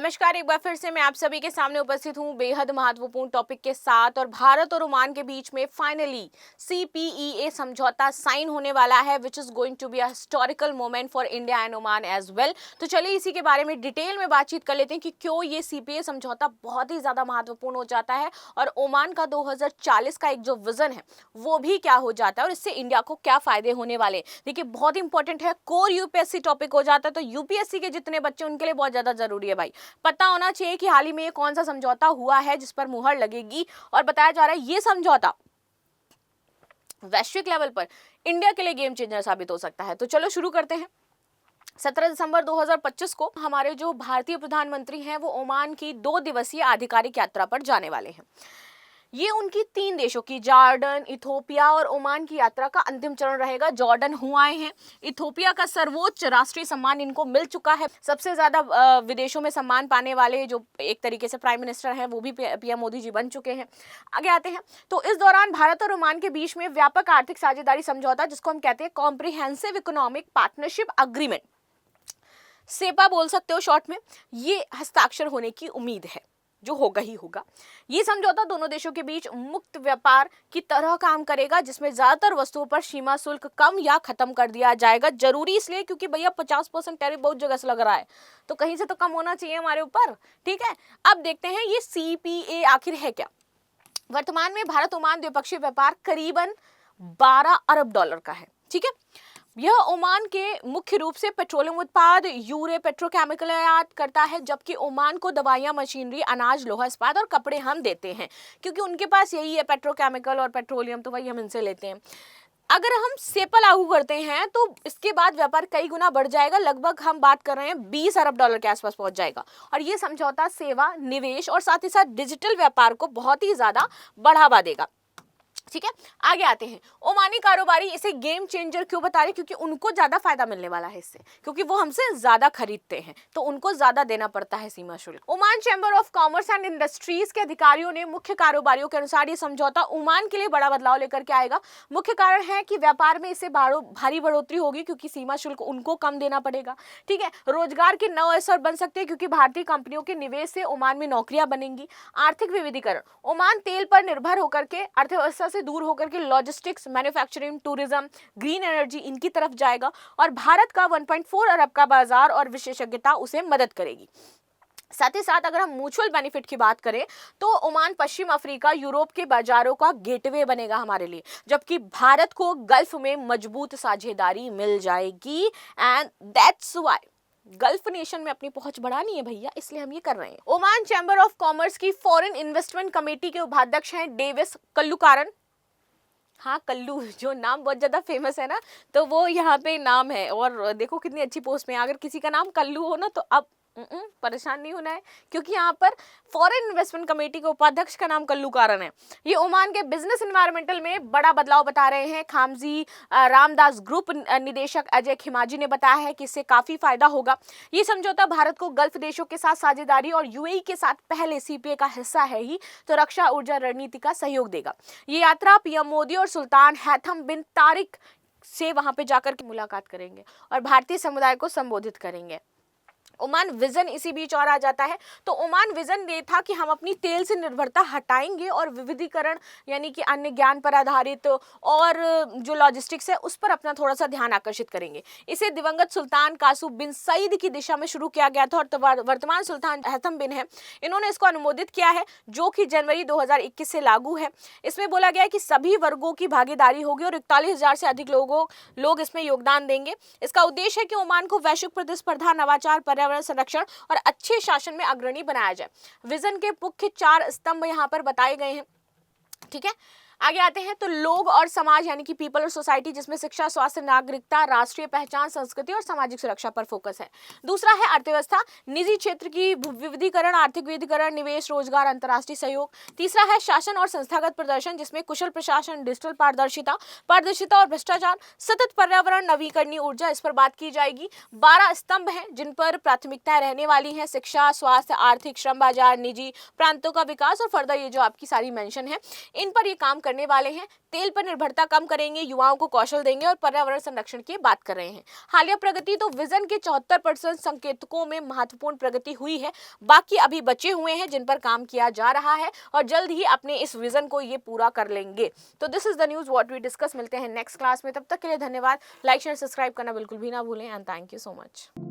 नमस्कार, एक बार फिर से मैं आप सभी के सामने उपस्थित हूं बेहद महत्वपूर्ण टॉपिक के साथ। और भारत और ओमान के बीच में फाइनली CPEA समझौता साइन होने वाला है, which is going to be a historical moment for India and Oman as well. तो चलिए इसी के बारे में डिटेल में बातचीत कर लेते हैं कि क्यों ये CPEA समझौता बहुत ही ज्यादा महत्वपूर्ण हो जाता है और ओमान का 2040 का एक जो विजन है वो भी क्या हो जाता है और इससे इंडिया को क्या फायदे होने वाले हैं। देखिए बहुत इंपॉर्टेंट है, कोर यूपीएससी टॉपिक हो जाता है तो यूपीएससी के जितने बच्चे उनके लिए बहुत ज्यादा जरूरी है भाई। पता होना चाहिए कि हाल ही में ये कौन सा समझौता हुआ है जिस पर मुहर लगेगी और बताया जा रहा है ये समझौता वैश्विक लेवल पर इंडिया के लिए गेम चेंजर साबित हो सकता है। तो चलो शुरू करते हैं। 17 दिसंबर 2025 को हमारे जो भारतीय प्रधानमंत्री हैं वो ओमान की 2 दिवसीय आधिकारिक यात्रा पर जाने वाले हैं। ये उनकी 3 देशों की जॉर्डन, इथोपिया और ओमान की यात्रा का अंतिम चरण रहेगा। जॉर्डन हुआए हैं, इथोपिया का सर्वोच्च राष्ट्रीय सम्मान इनको मिल चुका है। सबसे ज्यादा विदेशों में सम्मान पाने वाले जो एक तरीके से प्राइम मिनिस्टर हैं वो भी पीएम मोदी जी बन चुके हैं। आगे आते हैं तो इस दौरान भारत और ओमान के बीच में व्यापक आर्थिक साझेदारी समझौता, जिसको हम कहते हैं comprehensive economic partnership agreement, CEPA बोल सकते हो शॉर्ट में, ये हस्ताक्षर होने की उम्मीद है, जो होगा ही होगा। ये समझौता दोनों देशों के बीच मुक्त व्यापार की तरह काम करेगा, जिसमें ज्यादातर वस्तुओं पर सीमा शुल्क कम या खत्म कर दिया जाएगा। जरूरी इसलिए क्योंकि भैया 50% टैरिफ बहुत जगह से लग रहा है, तो कहीं से तो कम होना चाहिए हमारे ऊपर। ठीक है, अब देखते हैं ये CPA आखिर है क्या। वर्तमान में भारत ओमान द्विपक्षीय व्यापार करीबन $12 अरब का है। ठीक है, यह ओमान के मुख्य रूप से पेट्रोलियम उत्पाद, यूरे, पेट्रोकेमिकल आयात करता है, जबकि ओमान को दवाइयां, मशीनरी, अनाज, लोहा इस्पात और कपड़े हम देते हैं, क्योंकि उनके पास यही है पेट्रोकेमिकल और पेट्रोलियम, तो वही हम इनसे लेते हैं। अगर हम सेपा लागू करते हैं तो इसके बाद व्यापार कई गुना बढ़ जाएगा, लगभग हम बात कर रहे हैं $20 अरब के आसपास पहुंच जाएगा। और ये समझौता सेवा, निवेश और साथ ही साथ डिजिटल व्यापार को बहुत ही ज्यादा बढ़ावा देगा। ठीक है, आगे आते हैं। ओमानी कारोबारी इसे गेम चेंजर क्यों बता रहे, क्योंकि उनको ज्यादा फायदा मिलने वाला है इससे, क्योंकि वो हमसे ज्यादा खरीदते हैं तो उनको ज्यादा देना पड़ता है सीमा शुल्क। Oman chamber of commerce and industries के अधिकारियों ने मुख्य कारोबारियों के अनुसार ये समझौता ओमान के लिए बड़ा बदलाव लेकर के आएगा। मुख्य कारण है कि व्यापार में इससे भारी बढ़ोतरी होगी, क्योंकि सीमा शुल्क उनको कम देना पड़ेगा। ठीक है, रोजगार के नए अवसर बन सकते हैं, क्योंकि भारतीय कंपनियों के निवेश से ओमान में नौकरियां बनेंगी। आर्थिक विविधीकरण, ओमान तेल पर निर्भर होकर के अर्थव्यवस्था से दूर होकर के logistics, manufacturing, tourism, green energy इनकी तरफ जाएगा और भारत का 1.4 अरब का बाजार और विशेषज्ञता उसे मदद करेगी। साथ ही साथ अगर हम म्यूचुअल बेनिफिट की बात करें तो ओमान पश्चिम अफ्रीका, यूरोप के बाजारों का गेटवे बनेगा हमारे लिए, जबकि भारत को गल्फ में मजबूत साझेदारी मिल जाएगी। And that's why gulf nation में अपनी पहुंच बढ़ानी है भैया, इसलिए हम ये कर रहे हैं। ओमान चैम्बर ऑफ कॉमर्स की फॉरेन इन्वेस्टमेंट कमेटी के उपाध्यक्ष हैं डेविस कल्लूकारन। हाँ, कल्लू जो नाम बहुत ज्यादा फेमस है ना, तो वो यहाँ पे नाम है। और देखो कितनी अच्छी पोस्ट में, अगर किसी का नाम कल्लू हो ना तो अब परेशान नहीं होना है, क्योंकि यहाँ पर फॉरेन इन्वेस्टमेंट कमेटी के उपाध्यक्ष का नाम कल्लूकारन है। ये ओमान के बिजनेस एनवायरमेंटल में बड़ा बदलाव बता रहे हैं। खामजी रामदास ग्रुप निदेशक अजय खिमाजी ने बताया है कि इससे काफी फायदा होगा। ये समझौता भारत को गल्फ देशों के साथ साझेदारी और यूएई के साथ पहले CPA का हिस्सा है ही, तो रक्षा ऊर्जा रणनीति का सहयोग देगा। ये यात्रा पीएम मोदी और सुल्तान हैथम बिन तारिक से वहां पे जाकर के मुलाकात करेंगे और भारतीय समुदाय को संबोधित करेंगे। ओमान विजन इसी बीच और आ जाता है। तो ओमान विजन ये था कि हम अपनी तेल से निर्भरता हटाएंगे और विविधीकरण यानी कि अन्य ज्ञान पर आधारित और जो लॉजिस्टिक्स है उस पर अपना थोड़ा सा ध्यान आकर्षित करेंगे। इसे दिवंगत सुल्तान कासूब बिन सईद की दिशा में शुरू किया गया था और वर्तमान सुल्तान हैथम बिन है, इन्होंने इसको अनुमोदित किया है, जो कि जनवरी 2021 से लागू है। इसमें बोला गया है कि सभी वर्गों की भागीदारी होगी और 41,000 से अधिक लोग इसमें योगदान देंगे। इसका उद्देश्य है कि ओमान को वैश्विक प्रतिस्पर्धा, नवाचार, पर्यावरण संरक्षण और अच्छे शासन में अग्रणी बनाया जाए। विजन के मुख्य 4 स्तंभ यहाँ पर बताए गए हैं। ठीक है, आगे आते हैं तो लोग और समाज यानी कि पीपल और सोसाइटी, जिसमें शिक्षा, स्वास्थ्य, नागरिकता, राष्ट्रीय पहचान, संस्कृति और सामाजिक सुरक्षा पर फोकस है। दूसरा है अर्थव्यवस्था, निजी क्षेत्र की विविधीकरण, आर्थिक विविधीकरण, निवेश, रोजगार, अंतर्राष्ट्रीय सहयोग। तीसरा है शासन और संस्थागत प्रदर्शन, जिसमें कुशल प्रशासन, डिजिटल पारदर्शिता और भ्रष्टाचार, सतत पर्यावरण, नवीकरणीय ऊर्जा, इस पर बात की जाएगी। 12 स्तंभ हैं जिन पर प्राथमिकताएं रहने वाली हैं, शिक्षा, स्वास्थ्य, आर्थिक, श्रम बाजार, निजी प्रांतों का विकास और फर्दर ये जो आपकी सारी मेंशन है, इन पर ये काम करने वाले हैं, तेल पर निर्भरता कम करेंगे, युवाओं को कौशल देंगे और पर्यावरण संरक्षण की बात कर रहे हैं। हालिया प्रगति तो विजन के 74% संकेतकों में महत्वपूर्ण प्रगति हुई है, बाकी अभी बचे हुए हैं जिन पर काम किया जा रहा है और जल्द ही अपने इस विजन को ये पूरा कर लेंगे। तो this is the news what we discuss. मिलते हैं नेक्स्ट क्लास में, तब तक के लिए धन्यवाद। लाइक शेयर सब्सक्राइब करना बिल्कुल भी ना भूलें and thank you so much.